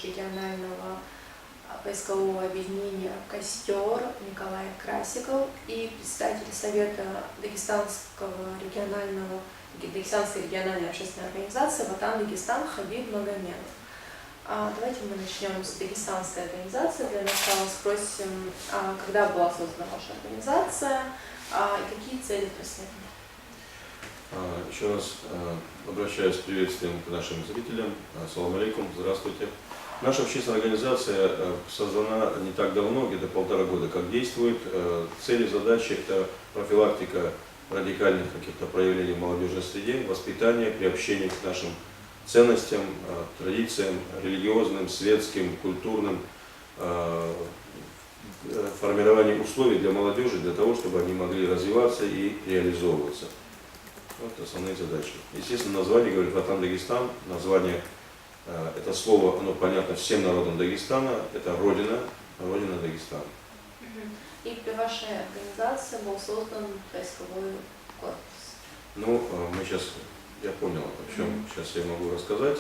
межрегионального поискового объединения «Костер» Николай Красиков и представитель Совета Дагестанской региональной общественной организации «Ватан Дагестан» Хабиб Магомедов. Давайте мы начнем с дагестанской организации. Для начала спросим, когда была создана ваша организация и какие цели преследуете? Еще раз обращаюсь с приветствием к нашим зрителям. Ассаламу алейкум, здравствуйте. Наша общественная организация создана не так давно, где-то 1,5 года, как действует. Цели, задачи – это профилактика радикальных каких-то проявлений в молодежной среде, воспитание, приобщение к нашим ценностям, традициям, религиозным, светским, культурным, формирование условий для молодежи, для того, чтобы они могли развиваться и реализовываться. Вот основные задачи. Естественно, название говорит «Ватан Дагестан». Название, это слово, оно понятно всем народам Дагестана. Это Родина, Родина Дагестана. И при вашей организации был создан поисковой корпус. Ну, мы сейчас, я понял, о чем сейчас я могу рассказать.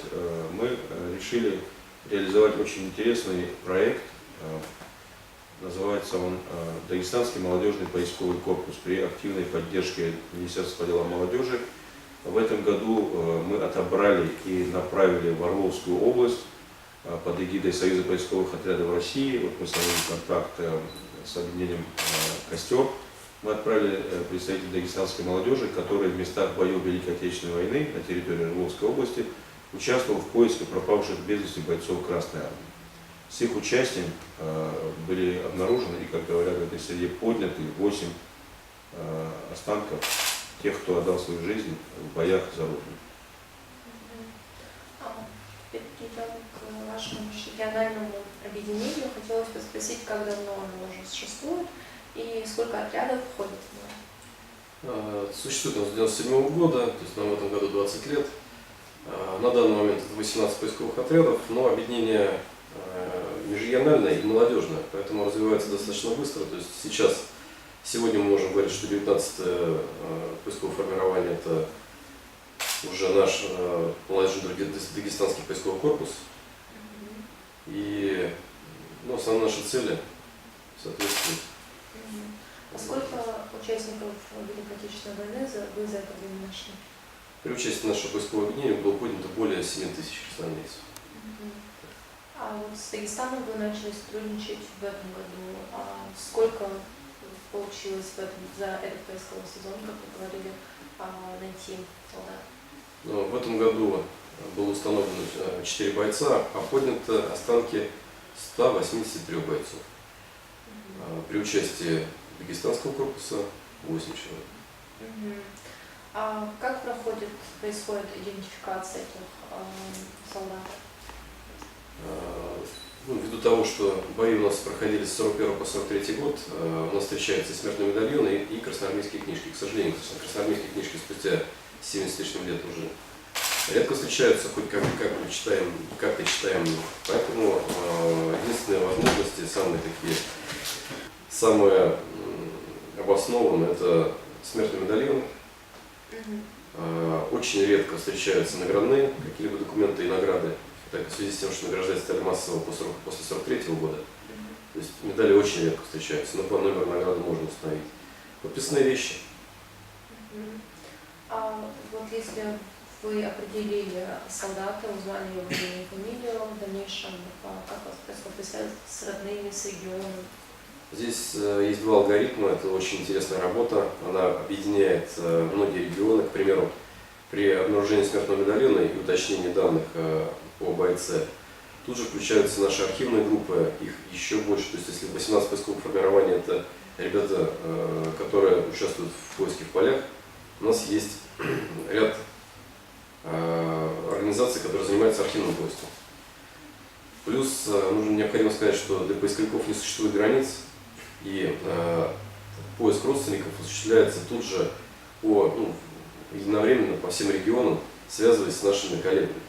Мы решили реализовать очень интересный проект. Называется он «Дагестанский молодежный поисковый корпус» при активной поддержке Министерства по делам молодежи. В этом году мы отобрали и направили в Орловскую область под эгидой Союза поисковых отрядов России. Вот мы установили контакт с объединением «Костер». Мы отправили представителей дагестанской молодежи, которые в местах боев Великой Отечественной войны на территории Орловской области участвовали в поиске пропавших без вести бойцов Красной Армии. С их участием были обнаружены и, как говорят в этой среде, подняты 8 останков тех, кто отдал свою жизнь в боях за Родину. Перейдем к вашему региональному объединению. Хотелось бы спросить, как давно оно уже существует и сколько отрядов входит в него? Существует он с 1997 года, то есть нам в этом году 20 лет. На данный момент это 18 поисковых отрядов, но объединение межрегиональное и молодежное, поэтому развивается достаточно быстро. То есть сегодня мы можем говорить, что 19-е поисковое формирование – это уже наш молодежный дагестанский поисковый корпус. И основные наши цели соответствуют. А сколько участников Великой Отечественной войны вы за это время нашли? При участии нашего поискового объединения было поднято более 7 тысяч красноармейцев. А вот с Дагестаном вы начали сотрудничать в этом году. А сколько получилось за этот поисковый сезон, как вы говорили, найти солдат? В этом году было установлено 4 бойца, а подняты останки 183 бойцов. При участии дагестанского корпуса 8 человек. А как происходит идентификация этих солдат? Ввиду того, что бои у нас проходили с 41 по 43 год, у нас встречаются смертные медальоны и красноармейские книжки. К сожалению, красноармейские книжки спустя 70 с лишним лет уже редко встречаются, хоть как-то читаем. Поэтому единственные возможности, самые обоснованные, это смертный медальон. Очень редко встречаются наградные какие-либо документы и награды, так, в связи с тем, что награждать стали массово после 43 года. То есть медали очень редко встречаются, но по номеру награды можно установить. Подписные вещи. А вот если вы определили солдата, узнали его имя и фамилию, в дальнейшем как вас происходит связь с родными, с регионом? Здесь есть 2 алгоритма, это очень интересная работа, она объединяет многие регионы. К примеру, при обнаружении смертного медальона и уточнении данных по бойце, тут же включаются наши архивные группы, их еще больше. То есть если 18 поисковых формирований – это ребята, которые участвуют в поиске в полях, у нас есть ряд организаций, которые занимаются архивным поиском. Плюс необходимо сказать, что для поисковиков не существует границ, и поиск родственников осуществляется тут же единовременно по всем регионам, связываясь с нашими коллегами.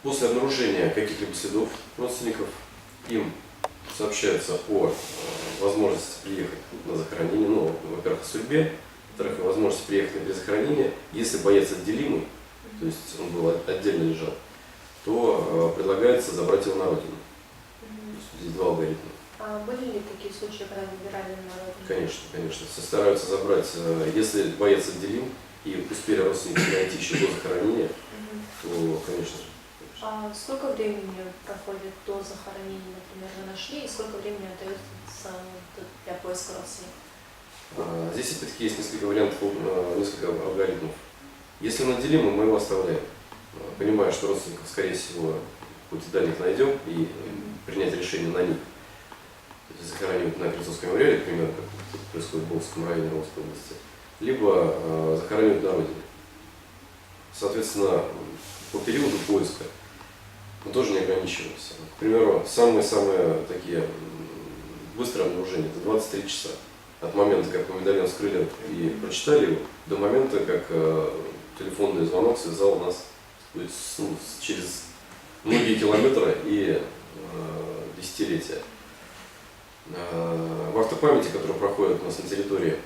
После обнаружения каких-либо следов родственников им сообщается о возможности приехать на захоронение, во-первых, о судьбе, во-вторых, о возможности приехать на захоронение. Если боец отделимый, то есть он был отдельно лежал, предлагается забрать его на родину. Мгм. Здесь два алгоритма. А были ли такие случаи, когда выбирали на родину? Конечно, конечно. Стараются забрать, если боец отделим и успели родственники найти еще до захоронения, Мгм. то, конечно же. А сколько времени проходит до захоронения, например, вы нашли, и сколько времени остается для поиска родственников? Здесь опять-таки есть несколько вариантов, несколько алгоритмов. Если он отделим, мы его оставляем, понимая, что родственников, скорее всего, в пути дальних найдем и принять решение на них. То есть захоранивать на Крестовском мемориале, к примеру, как происходит в Болгарском районе Ромской области, либо захоранивать на родине. Соответственно, по периоду поиска мы тоже не ограничиваемся. К примеру, самые такие быстрые обнаружения – это 23 часа. От момента, как мы медальон вскрыли и прочитали его, до момента, как телефонный звонок связал нас через многие километры и десятилетия. В автопамяти, которая проходит у нас на территории,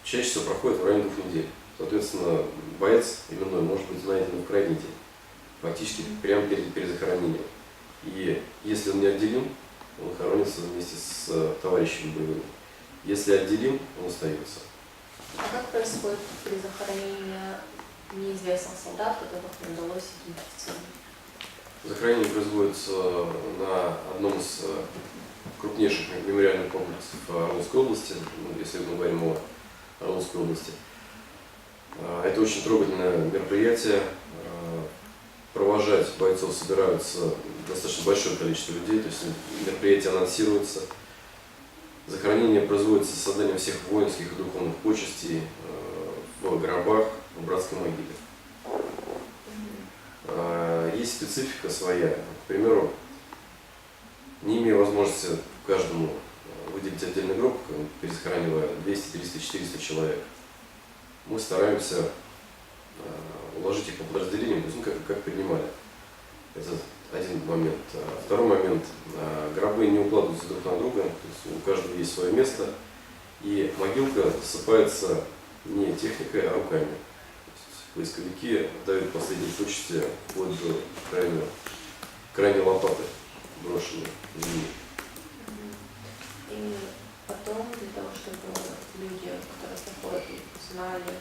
чаще всего проходит в районе 2 недель. Соответственно, боец именной может быть найден в крайний день, фактически прямо перед захоронением. И если он не отделим, он хоронится вместе с товарищами боевыми. Если отделим, он остается. А как происходит при захоронении неизвестных солдат, которых не удалось идентифицировать? Захоронение производится на одном из крупнейших мемориальных комплексов Орловской области, если мы говорим о Орловской области. Это очень трогательное мероприятие. Провожать бойцов собираются достаточно большое количество людей, то есть мероприятие анонсируется. Захоронение производится с созданием всех воинских и духовных почестей в гробах, в братской могиле. Есть специфика своя. К примеру, не имея возможности каждому выделить отдельный гроб, перезахоранивая 200, 300, 400 человек, мы стараемся уложить их по подразделениям, то есть, как принимали. Это один момент. Второй момент. Гробы не укладываются друг на друга, то есть у каждого есть свое место, и могилка засыпается не техникой, а руками. То есть поисковики дают последние почести вплоть до крайней лопаты, брошенной в землю. И потом, для того, чтобы люди, которые приходят, знали,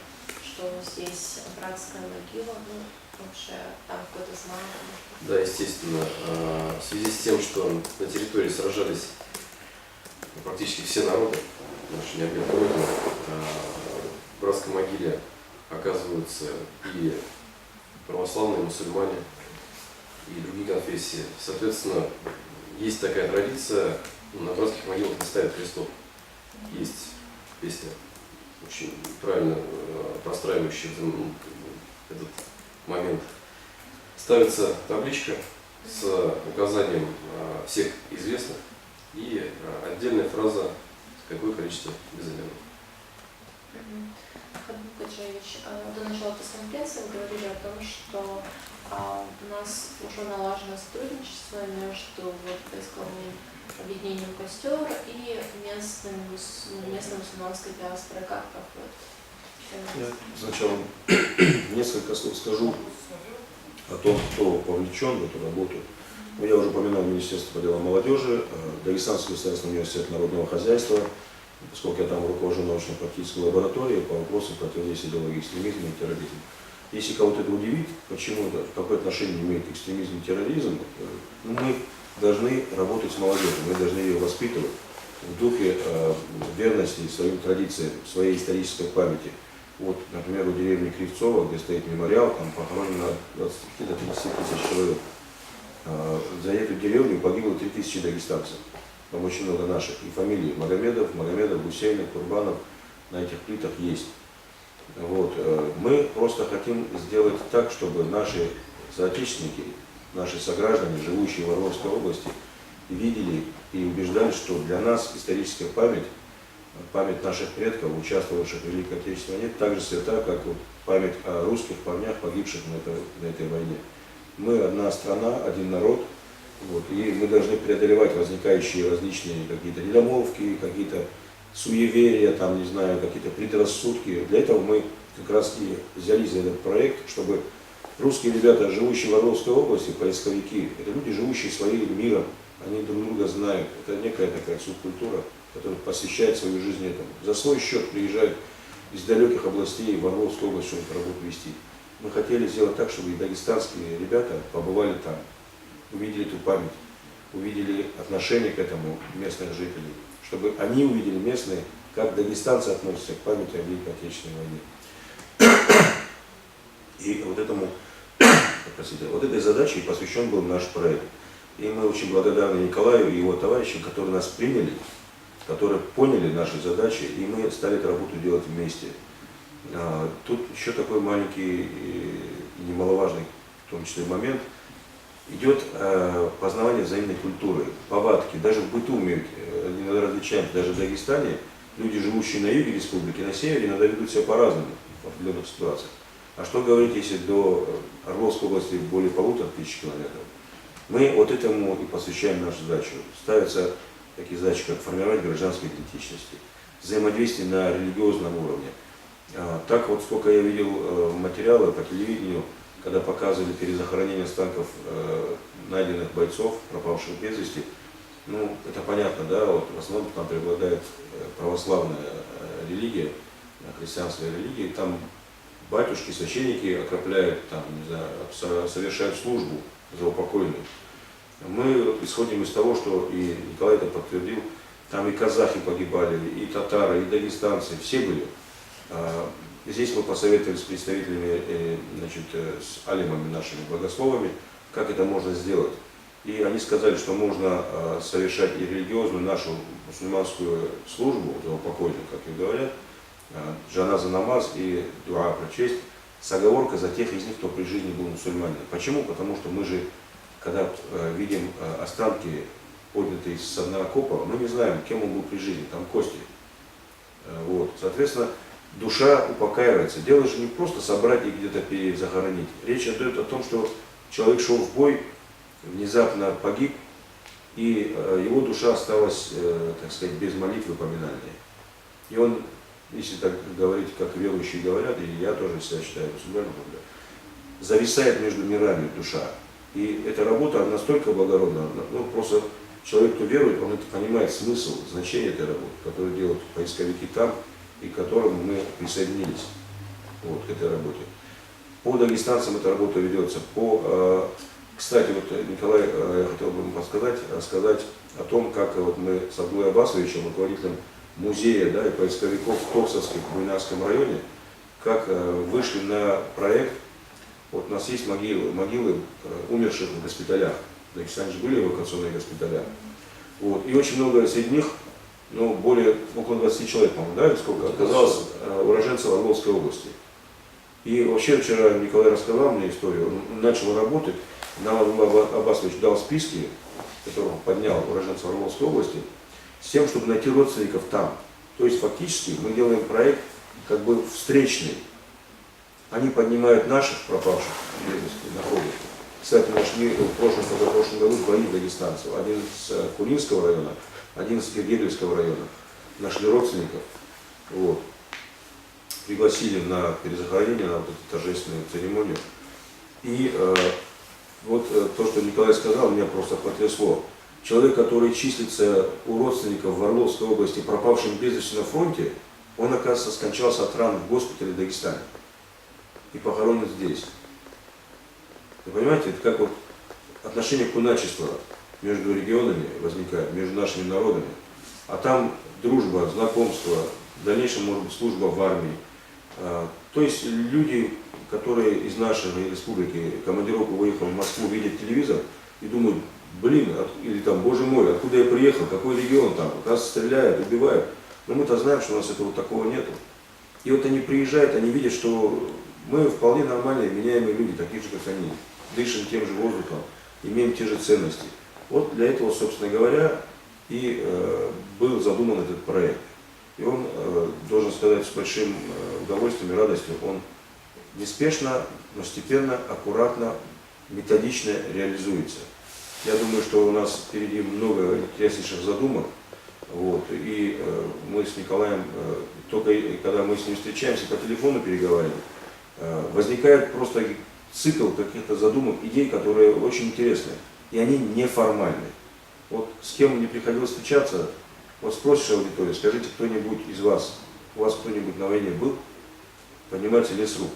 что здесь братская могила, вообще там какой-то знак. Да, естественно. В связи с тем, что на территории сражались практически все народы, наши необъятные родины, в братской могиле оказываются и православные, и мусульмане, и другие конфессии. Соответственно, есть такая традиция, на братских могилах не ставят крестов. Есть песня, очень правильно простраивающая этот момент. Ставится табличка с указанием всех известных и отдельная фраза, какое количество безымянных. Хадбук Гаджиевич, до начала пресс-конференции вы говорили о том, что у нас уже налажено сотрудничество между поисковым объединением «Костер» и местной мусульманской диаспорой. Как проходит? Я сначала несколько слов скажу о том, кто повлечен в эту работу. Я уже упоминал Министерство по делам молодежи, Дагестанский государственный университет народного хозяйства, поскольку я там руковожу научно-практической лабораторией по вопросам противодействия идеологии экстремизма и терроризма. Если кого-то это удивит, почему-то, какое отношение имеет экстремизм и терроризм, мы должны работать с молодежью, мы должны ее воспитывать в духе верности своим традициям, своей исторической памяти. Вот, например, у деревни Кривцова, где стоит мемориал, там похоронено от 25 до 30 тысяч человек. За эту деревню погибло 3000 дагестанцев. Там очень много наших. И фамилии Магомедов, Гусейнов, Курбанов на этих плитах есть. Вот. Мы просто хотим сделать так, чтобы наши соотечественники, наши сограждане, живущие в Орловской области, видели и убеждались, что для нас историческая память, память наших предков, участвовавших в Великой Отечественной войне, так же свята, как вот память о русских парнях, погибших на этой войне. Мы одна страна, один народ, вот, и мы должны преодолевать возникающие различные какие-то недомолвки, какие-то суеверия, там, не знаю, какие-то предрассудки. Для этого мы как раз и взялись за этот проект, чтобы Русские ребята, живущие в Орловской области, поисковики, это люди, живущие своим миром, они друг друга знают. Это некая такая субкультура, которая посвящает свою жизнь этому. За свой счет приезжают из далеких областей в Орловскую область, чтобы эту работу вести. Мы хотели сделать так, чтобы и дагестанские ребята побывали там, увидели эту память, увидели отношение к этому местных жителей, чтобы они увидели местные, как дагестанцы относятся к памяти о Великой Отечественной войне. И вот этому, простите, вот этой задачей посвящен был наш проект. И мы очень благодарны Николаю и его товарищам, которые нас приняли, которые поняли наши задачи, и мы стали эту работу делать вместе. Тут еще такой маленький и немаловажный, в том числе, момент. Идет познавание взаимной культуры, повадки, даже в быту мы иногда различаем, даже в Дагестане, люди, живущие на юге республики, на севере, иногда ведут себя по-разному в определенных ситуациях. А что говорить, если до Орловской области более 1500 километров? Мы вот этому и посвящаем нашу задачу. Ставятся такие задачи, как формировать гражданские идентичности, взаимодействие на религиозном уровне. Так вот, сколько я видел материалы по телевидению, когда показывали перезахоронение останков найденных бойцов, пропавших без вести, ну, это понятно, да, вот в основном там преобладает православная религия, христианская религия, там батюшки, священники окропляют, там, не знаю, совершают службу за упокойную. Мы исходим из того, что и Николай это подтвердил, там и казахи погибали, и татары, и дагестанцы, все были. И здесь мы посоветовали с представителями, значит, с алимами нашими, богословами, как это можно сделать. И они сказали, что можно совершать и религиозную нашу мусульманскую службу за упокойную, как и говорят, джаназа намаз и дуа прочесть, с оговоркой за тех из них, кто при жизни был мусульманином. Почему? Потому что мы же, когда видим останки, поднятые с дна окопа, мы не знаем, кем он был при жизни, там кости. Вот. Соответственно, душа упокаивается. Дело же не просто собрать и где-то перезахоронить. Речь идет о том, что человек шел в бой, внезапно погиб, и его душа осталась, так сказать, без молитвы поминальной. И он, если так говорить, как верующие говорят, и я тоже себя считаю мусульманином, зависает между мирами душа. И эта работа настолько благородна, ну просто человек, кто верует, он это понимает смысл, значение этой работы, которую делают поисковики там, и к которому мы присоединились вот, к этой работе. По дагестанцам эта работа ведется. Кстати, вот, Николай, я хотел бы вам рассказать о том, как вот мы с Абдулой Аббасовичем, руководителем музея, да, и поисковиков в Токсовском Буйнакском районе, как вышли на проект. Вот у нас есть могилы умерших в госпиталях. В Дагестане же были эвакуационные госпиталя. Вот. И очень много среди них, ну, около 20 человек, по-моему, да, сколько оказалось уроженцев Орловской области. И вообще вчера Николай рассказал мне историю, он начал работать, нам Аббасович дал списки, которые он поднял уроженцев Орловской области, с тем, чтобы найти родственников там. То есть фактически мы делаем проект как бы встречный. Они поднимают наших пропавших без вести, находят. Кстати, нашли в прошлом году двоих дагестанцев. Один с Кулинского района, один с Киргизского района. Нашли родственников. Вот. Пригласили на перезахоронение, на вот эту торжественную церемонию. И вот то, что Николай сказал, меня просто потрясло. Человек, который числится у родственников в Орловской области, пропавшим без вести на фронте, он, оказывается, скончался от ран в госпитале в Дагестане. И похоронен здесь. Вы понимаете, это как вот отношение куначества между регионами возникает, между нашими народами. А там дружба, знакомство, в дальнейшем может быть служба в армии. То есть люди, которые из нашей республики командировку выехал в Москву, видят телевизор и думают, блин, или там, боже мой, откуда я приехал, какой регион там, нас стреляют, убивают. Но мы-то знаем, что у нас этого такого нету. И вот они приезжают, они видят, что мы вполне нормальные, меняемые люди, такие же, как они. Дышим тем же воздухом, имеем те же ценности. Вот для этого, собственно говоря, и был задуман этот проект. И он, должен сказать, с большим удовольствием и радостью, он неспешно, но степенно, аккуратно, методично реализуется. Я думаю, что у нас впереди много интереснейших задумок. Вот, и мы с Николаем, только когда мы с ним встречаемся, по телефону переговариваем, возникает просто цикл каких-то задумок, идей, которые очень интересные. И они неформальны. Вот с кем мне приходилось встречаться, вот спросишь аудиторию, скажите, кто-нибудь из вас, у вас кто-нибудь на войне был? Поднимается лес рук.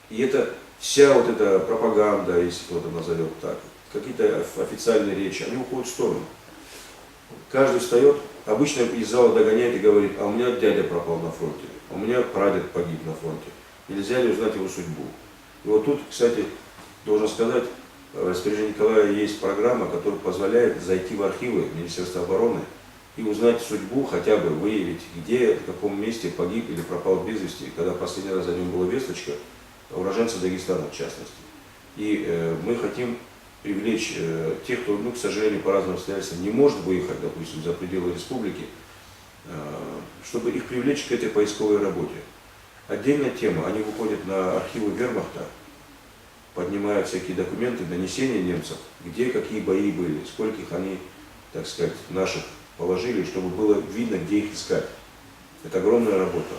И это вся вот эта пропаганда, если кто-то назовет так, какие-то официальные речи, они уходят в сторону. Каждый встает, обычно из зала догоняет и говорит, а у меня дядя пропал на фронте, а у меня прадед погиб на фронте. Нельзя ли узнать его судьбу? И вот тут, кстати, должен сказать, в распоряжении Николая есть программа, которая позволяет зайти в архивы Министерства обороны и узнать судьбу, хотя бы выявить, где, в каком месте погиб или пропал без вести, когда последний раз за ним была весточка, уроженца Дагестана в частности. И мы хотим привлечь тех, кто, ну, к сожалению, по разным обстоятельствам не может выехать, допустим, за пределы республики, чтобы их привлечь к этой поисковой работе. Отдельная тема, они выходят на архивы вермахта, поднимают всякие документы, донесения немцев, где какие бои были, скольких они, так сказать, наших положили, чтобы было видно, где их искать. Это огромная работа.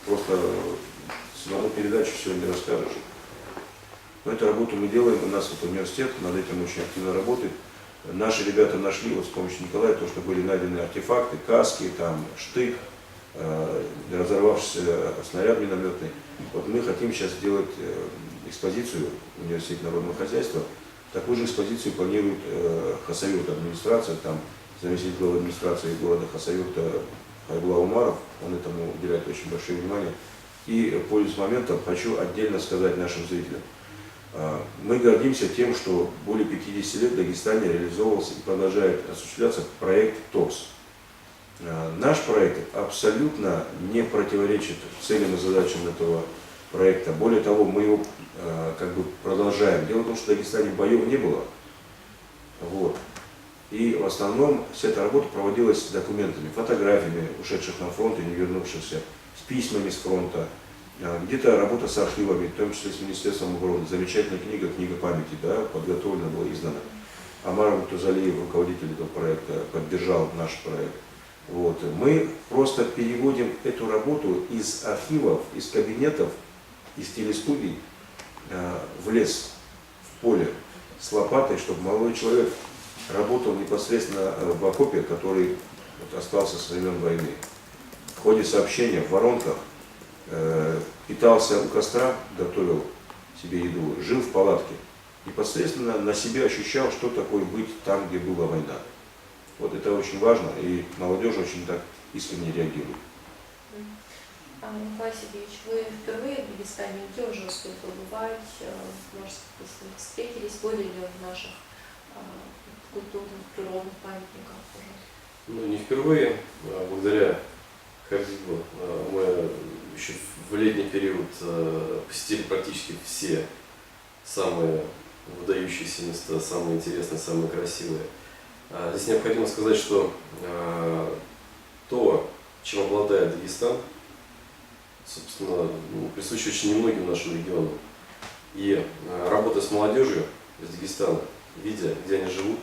Просто с одной передачи все не расскажешь. Но эту работу мы делаем, у нас вот университет над этим очень активно работает. Наши ребята нашли вот с помощью Николая то, что были найдены артефакты, каски, там, штык, разорвавшийся снаряд минометный. Вот мы хотим сейчас сделать экспозицию в Университете народного хозяйства. Такую же экспозицию планирует Хасавюрт администрация, там заместитель главы администрации города Хасавюрта Хайбула Умаров, он этому уделяет очень большое внимание. И, пользуясь моментом, хочу отдельно сказать нашим зрителям. Мы гордимся тем, что более 50 лет в Дагестане реализовывался и продолжает осуществляться проект ТОКС. Наш проект абсолютно не противоречит целям и задачам этого проекта. Более того, мы его как бы продолжаем. Дело в том, что в Дагестане боев не было. Вот. И в основном вся эта работа проводилась с документами, фотографиями ушедших на фронт и не вернувшихся, с письмами с фронта. Где-то работа с архивами, в том числе с Министерством обороны. Замечательная книга памяти, да, подготовлена, была издана. Амар Мутазалиев, руководитель этого проекта, поддержал наш проект. Вот. Мы просто переводим эту работу из архивов, из кабинетов, из телестудий в лес, в поле, с лопатой, чтобы молодой человек работал непосредственно в окопе, который вот остался со времен войны. В ходе сообщения в воронках питался у костра, готовил себе еду, жил в палатке. Непосредственно на себе ощущал, что такое быть там, где была война. Вот это очень важно, и молодежь очень так искренне реагирует. Николай Сергеевич, вы впервые в Дагестане, где уже успели побывать, может, встретились, были ли в наших культурных, природных памятниках уже? Ну, не впервые, благодаря Хабибу мы еще в летний период посетили практически все самые выдающиеся места, самые интересные, самые красивые. Здесь необходимо сказать, что то, чем обладает Дагестан, собственно, присуще очень немногим нашим регионам. И работая с молодежью из Дагестана, видя, где они живут,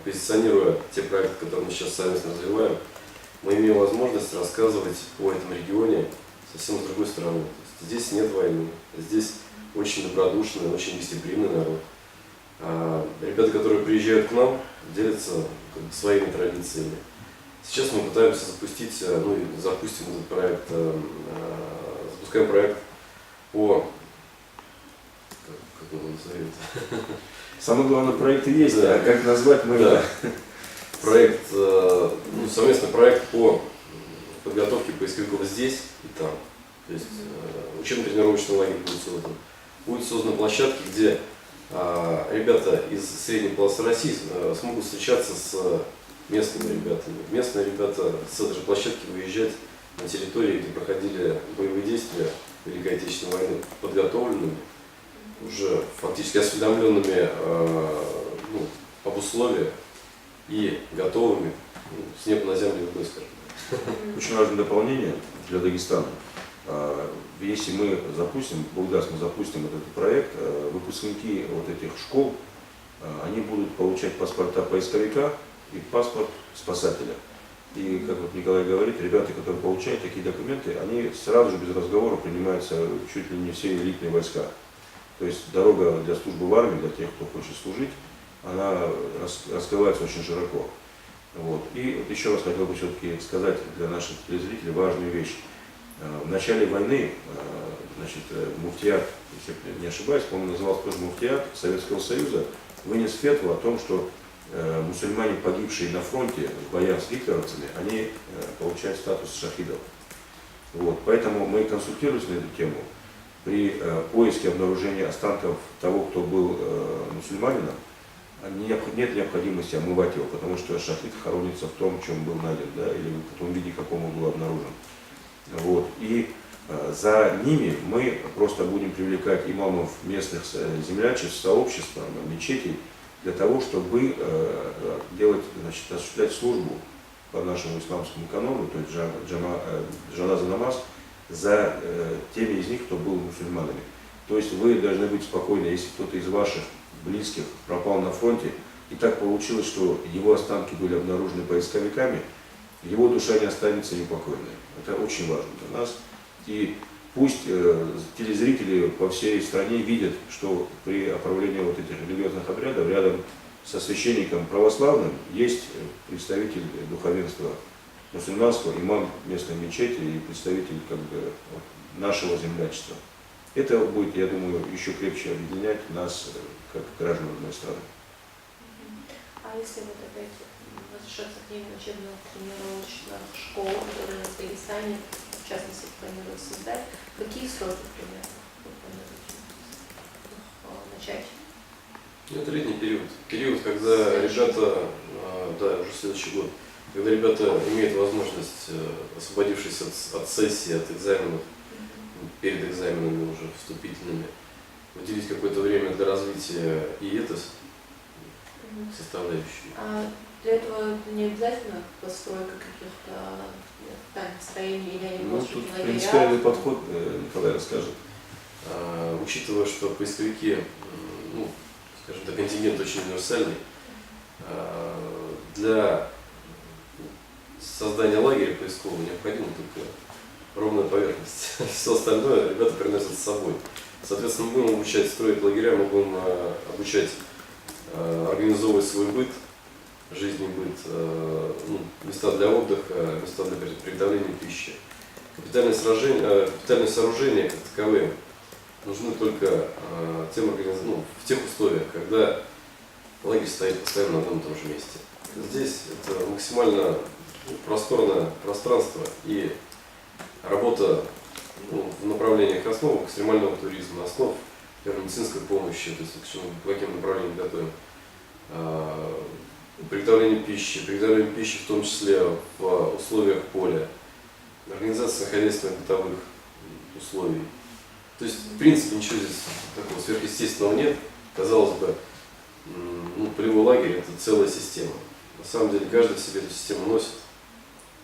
позиционируя те проекты, которые мы сейчас совместно развиваем, мы имеем возможность рассказывать о этом регионе совсем с другой стороны. Здесь нет войны, здесь очень добродушный, очень гостеприимный народ. Ребята, которые приезжают к нам, делятся своими традициями. Сейчас мы пытаемся запустить, ну и запустим этот проект, запускаем проект по, как его назовут? Самый главный проект и есть, да. А как назвать мы? Да. Проект, ну, совместный проект по подготовке поисковиков здесь и там. То есть учебно-тренировочный лагерь будет создан. Будет создана площадка, где ребята из средней полосы России смогут встречаться с местными ребятами. Местные ребята с этой же площадки выезжать на территории, где проходили боевые действия Великой Отечественной войны, подготовленными, уже фактически осведомленными об условиях и готовыми с неба на землю любой, скажем. Очень важное дополнение для Дагестана. Если мы запустим, Бог даст, мы запустим этот проект, выпускники вот этих школ, они будут получать паспорта поисковика и паспорт спасателя. И, как вот Николай говорит, ребята, которые получают такие документы, они сразу же без разговора принимаются чуть ли не все элитные войска. То есть дорога для службы в армии, для тех, кто хочет служить, она раскрывается очень широко. Вот. И вот еще раз хотел бы все-таки сказать для наших телезрителей важную вещь. В начале войны, значит, муфтият, если я не ошибаюсь, по-моему, назывался тоже муфтият Советского Союза, вынес фетву о том, что мусульмане, погибшие на фронте в боях с гитлеровцами, они получают статус шахидов. Вот. Поэтому мы консультировались на эту тему. При поиске обнаружения останков того, кто был мусульманином, нет необходимости омывать его, потому что шахид хоронится в том, чем был найден, да, или в том виде, каком он был обнаружен. Вот. И за ними мы просто будем привлекать имамов местных землячеств, сообществ, мечетей, для того, чтобы делать, значит, осуществлять службу по нашему исламскому канону, то есть джаназа намаз, за теми из них, кто был мусульманами. То есть вы должны быть спокойны, если кто-то из ваших близких пропал на фронте, и так получилось, что его останки были обнаружены поисковиками, его душа не останется непокойной. Это очень важно для нас. И пусть телезрители по всей стране видят, что при оправлении вот этих религиозных обрядов рядом со священником православным есть представитель духовенства мусульманского, имам местной мечети и представитель как бы нашего землячества. Это будет, я думаю, еще крепче объединять нас как граждан одной страны. А если вот опять возвращаться к теме учебно-тренировочных школ, которые в Дагестане, в частности, планируют создать, какие сроки примерно вы планируете начать? Это летний период. Период, когда ребята, да, уже следующий год, когда ребята имеют возможность, освободившись от сессии, от экзаменов, перед экзаменами уже вступительными, уделить какое-то время для развития и этой составляющей. А для этого не обязательно постройка каких-то тайных строений, или они Ну, могут тут быть лагеря? принципиальный подход, Николай расскажет. Учитывая, что поисковики, ну, скажем так, контингент очень универсальный, для создания лагеря поискового необходима только ровная поверхность. Все остальное ребята приносят с собой. Соответственно, мы будем обучать строить лагеря, мы будем обучать организовывать свой быт, жизненный быт, ну, места для отдыха, места для приготовления пищи. Капитальные сооружения, как таковые, нужны только в тех условиях, когда лагерь стоит постоянно на одном и том же месте. Здесь это максимально просторное пространство и работа в направлениях основ экстремального туризма, основ медицинской помощи, то есть к каким направлениям готовим. Приготовление пищи в том числе в условиях поля, организация хозяйственных бытовых условий. То есть, в принципе, ничего здесь такого сверхъестественного нет. Казалось бы, полевой лагерь – это целая система. На самом деле, каждый в себе эту систему носит.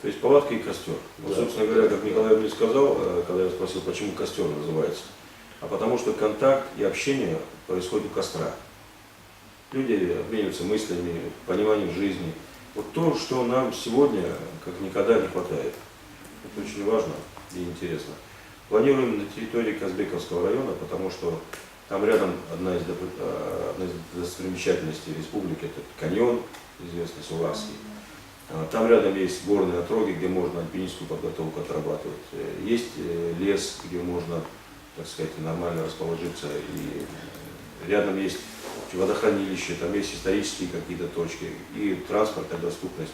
То есть палатка и костер. Да. Вот, собственно говоря, как Николай мне сказал, когда я спросил, почему костер называется. А потому что контакт и общение происходит у костра. Люди обмениваются мыслями, пониманием жизни. Вот то, что нам сегодня как никогда не хватает. Это очень важно и интересно. Планируем на территории Казбековского района, потому что там рядом одна из достопримечательностей республики, это каньон, известный Суварский. Там рядом есть горные отроги, где можно альпинистскую подготовку отрабатывать. Есть лес, где можно, так сказать, нормально расположиться. И рядом есть водохранилище, там есть исторические какие-то точки и транспортная доступность.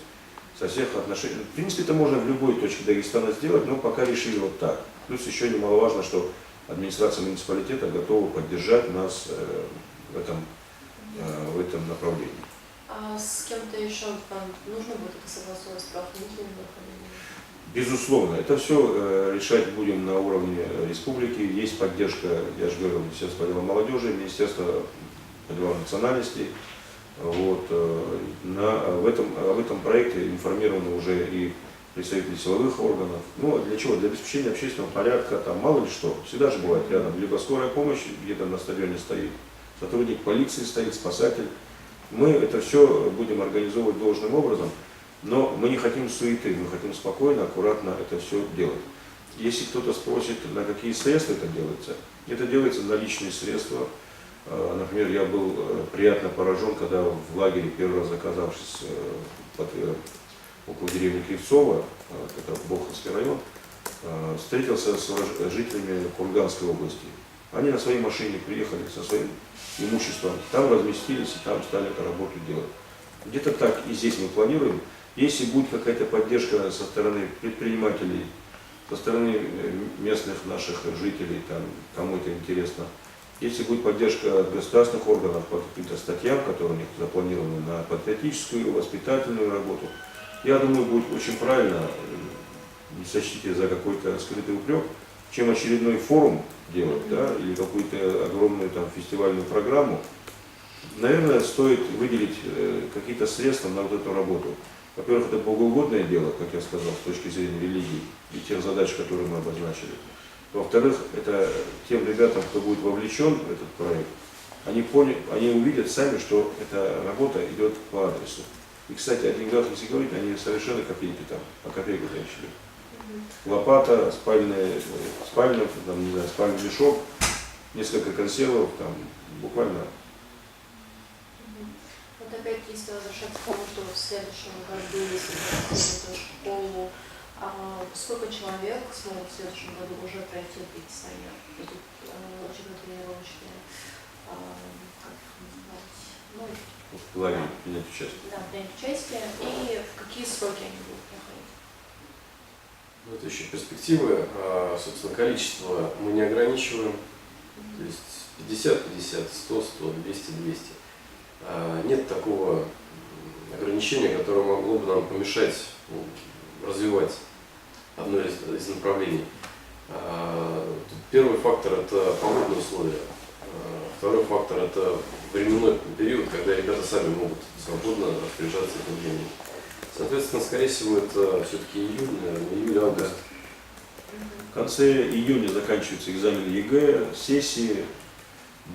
Со всех отношений. В принципе, это можно в любой точке Дагестана сделать, но пока решили вот так. Плюс еще немаловажно, что администрация муниципалитета готова поддержать нас в этом направлении. А с кем-то еще вам нужно будет это согласовывать с правоохранительными органами? Безусловно, это все решать будем на уровне республики. Есть поддержка, я же говорил, Министерства по делам молодежи, Министерства по делам национальностей. Вот, об этом проекте информированы уже и представители силовых органов. Ну, а для чего? Для обеспечения общественного порядка, там мало ли что. Всегда же бывает рядом либо скорая помощь, где-то на стадионе стоит, сотрудник полиции стоит, спасатель. Мы это все будем организовывать должным образом, но мы не хотим суеты, мы хотим спокойно, аккуратно это все делать. Если кто-то спросит, на какие средства это делается на личные средства. Например, я был приятно поражен, когда в лагере, первый раз оказавшись около деревни Кривцова, это Боховский район, встретился с жителями Курганской области. Они на своей машине приехали со своим имуществом, там разместились и там стали эту работу делать. Где-то так и здесь мы планируем. Если будет какая-то поддержка со стороны предпринимателей, со стороны местных наших жителей, там, кому это интересно, если будет поддержка от государственных органов по каким-то статьям, которые у них запланированы на патриотическую, воспитательную работу, я думаю, будет очень правильно, не сочтите за какой-то скрытый упрек, чем очередной форум делать, да, или какую-то огромную там фестивальную программу. Наверное, стоит выделить какие-то средства на вот эту работу. Во-первых, это богоугодное дело, как я сказал, с точки зрения религии и тех задач, которые мы обозначили. Во-вторых, это тем ребятам, кто будет вовлечен в этот проект, они увидят сами, что эта работа идет по адресу. И, кстати, о деньгах, если говорить, они совершенно копейки там, по копейку речь идет. Лопата, спальный мешок, несколько консервов, там, буквально. Вот опять, если возвращаться к тому, что в следующем году, если мы эту школу, сколько человек смогут в следующем году уже пройти в Дагестане? Эти учебно-тренировочные, как их называть? В лагере принять участие. Да, принять участие. И в какие сроки они будут проходить? Ну, это еще перспективы. Собственно, количество мы не ограничиваем. То есть 50-50, 100-100, 200-200. Нет такого ограничения, которое могло бы нам помешать развивать одно из направлений. Первый фактор – это погодные условия. Второй фактор – это временной период, когда ребята сами могут свободно распоряжаться этим временем. Соответственно, скорее всего, это все-таки июль, наверное, июль-август. В конце июня заканчиваются экзамены ЕГЭ, сессии.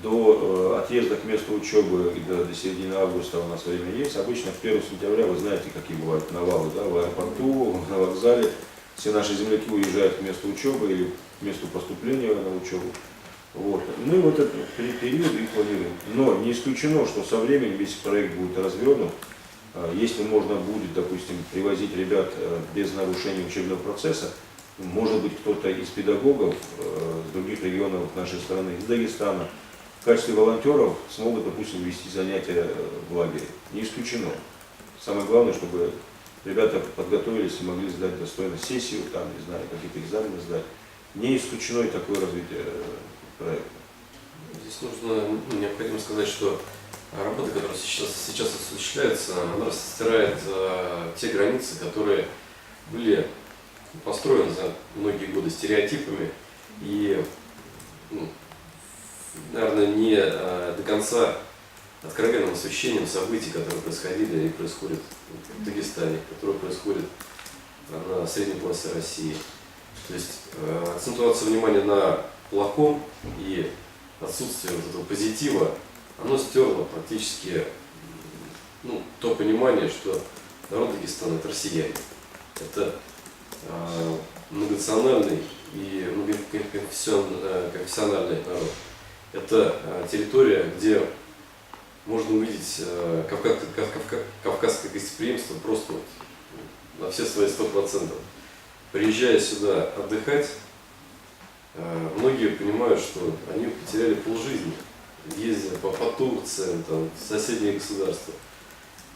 До отъезда к месту учебы до середины августа у нас время есть. Обычно в 1 сентября, вы знаете, какие бывают навалы, да, в аэропорту, на вокзале. Все наши земляки уезжают к месту учебы или к месту поступления на учебу. Вот. Мы в этот период и планируем. Но не исключено, что со временем весь проект будет развернут. Если можно будет, допустим, привозить ребят без нарушения учебного процесса, может быть, кто-то из педагогов с других регионов нашей страны, из Дагестана, в качестве волонтеров смогут, допустим, вести занятия в лагере. Не исключено. Самое главное, чтобы ребята подготовились и могли сдать достойно сессию, там, не знаю, какие-то экзамены сдать. Не исключено и такое развитие проекта. Здесь нужно, необходимо сказать, что работа, которая сейчас осуществляется, она растирает те границы, которые были построены за многие годы стереотипами и, наверное, не до конца откровенным освещением событий, которые происходили и происходят в Дагестане, которые происходят на средней полосе России. То есть акцентуация внимания на плохом и отсутствие вот этого позитива, оно стерло практически то понимание, что народ Дагестана – это россияне. Это многонациональный и многоконфессиональный народ. Это территория, где можно увидеть кавказское гостеприимство просто на все свои 100%. Приезжая сюда отдыхать, многие понимают, что они потеряли полжизни, ездя по Турции, там, в соседние государства.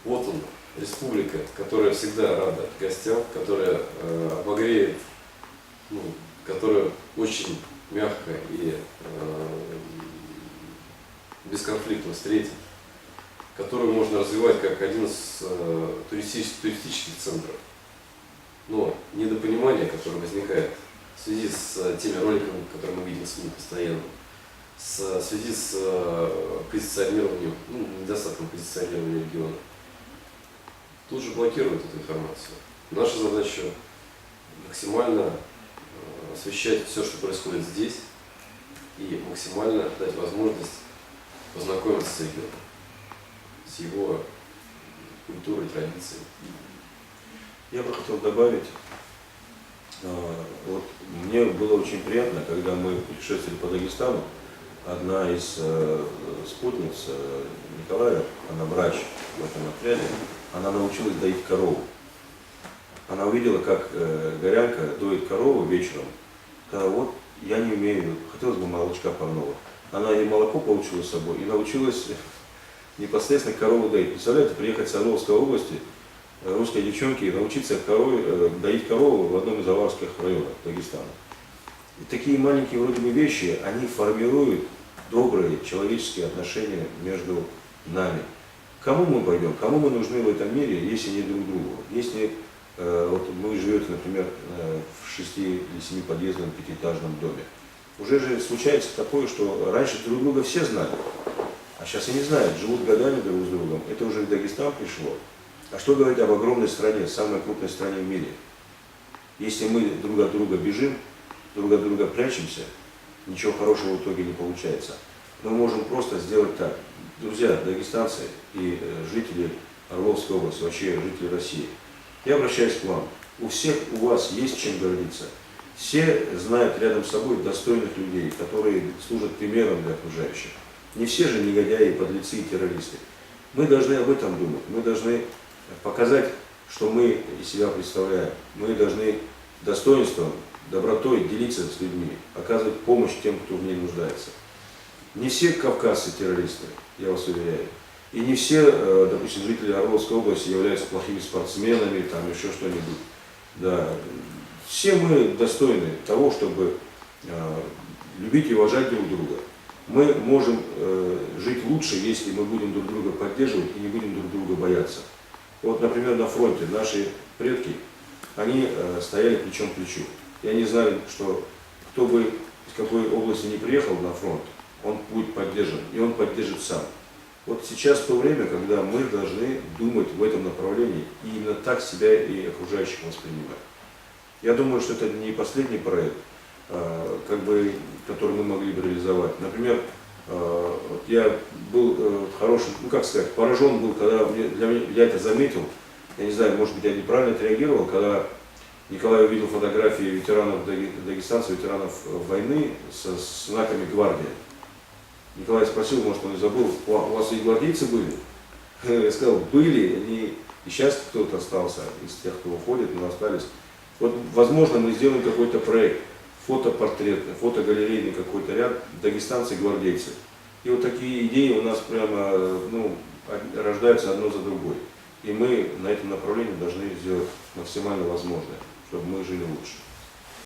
Вот он, республика, которая всегда рада гостям, которая обогреет, которая очень мягко и бесконфликтно встретит, которую можно развивать как один из туристических центров. Но недопонимание, которое возникает в связи с теми роликами, которые мы видим в СМИ постоянно, в связи с позиционированием, недостатком позиционирования региона, тут же блокируют эту информацию. Наша задача максимально освещать все, что происходит здесь, и максимально дать возможность познакомиться с регионом, с его культурой, традициями. Я бы хотел добавить, Вот мне было очень приятно, когда мы путешествовали по Дагестану. Одна из спутниц Николая, она врач в этом отряде, она научилась доить корову. Она увидела, как горянка доит корову вечером. Сказала, вот я не умею, хотелось бы молочка парного. Она и молоко получила с собой, и научилась непосредственно корову доить. Представляете, приехать с Орловской области, русской девчонки, и научиться доить корову в одном из аварских районов Дагестана. И такие маленькие вроде бы вещи, они формируют добрые человеческие отношения между нами. Кому мы пойдем, кому мы нужны в этом мире, если не друг другу? Если вот вы живете, например, в 6 или 7 подъездном пятиэтажном доме, уже же случается такое, что раньше друг друга все знали, а сейчас и не знают, живут годами друг с другом. Это уже в Дагестан пришло. А что говорить об огромной стране, самой крупной стране в мире? Если мы друг от друга бежим, друг от друга прячемся, ничего хорошего в итоге не получается. Мы можем просто сделать так. Друзья, дагестанцы и жители Орловской области, вообще жители России, я обращаюсь к вам. У всех у вас есть чем гордиться. Все знают рядом с собой достойных людей, которые служат примером для окружающих. Не все же негодяи, подлецы и террористы. Мы должны об этом думать. Мы должны показать, что мы из себя представляем. Мы должны достоинством, добротой делиться с людьми, оказывать помощь тем, кто в ней нуждается. Не все кавказцы террористы, я вас уверяю. И не все, допустим, жители Орловской области являются плохими спортсменами, там еще что-нибудь. Да. Все мы достойны того, чтобы любить и уважать друг друга. Мы можем жить лучше, если мы будем друг друга поддерживать и не будем друг друга бояться. Вот, например, на фронте наши предки, они стояли плечом к плечу. И они знали, что кто бы из какой области не приехал на фронт, он будет поддержан, и он поддержит сам. Вот сейчас то время, когда мы должны думать в этом направлении и именно так себя и окружающих воспринимать. Я думаю, что это не последний проект, который мы могли бы реализовать. Например, я был хорошим, поражен был, когда я это заметил. Я не знаю, может быть, я неправильно отреагировал, когда Николай увидел фотографии ветеранов, дагестанцев, ветеранов войны со знаками «Гвардия». Николай спросил, может, он и забыл, у вас и гвардейцы были? Я сказал, были, и сейчас кто-то остался из тех, кто уходит, но остались. Вот, возможно, мы сделаем какой-то проект, фотопортретный, фотогалерейный какой-то ряд, дагестанцы и гвардейцы. И вот такие идеи у нас прямо рождаются одно за другой. И мы на этом направлении должны сделать максимально возможное, чтобы мы жили лучше.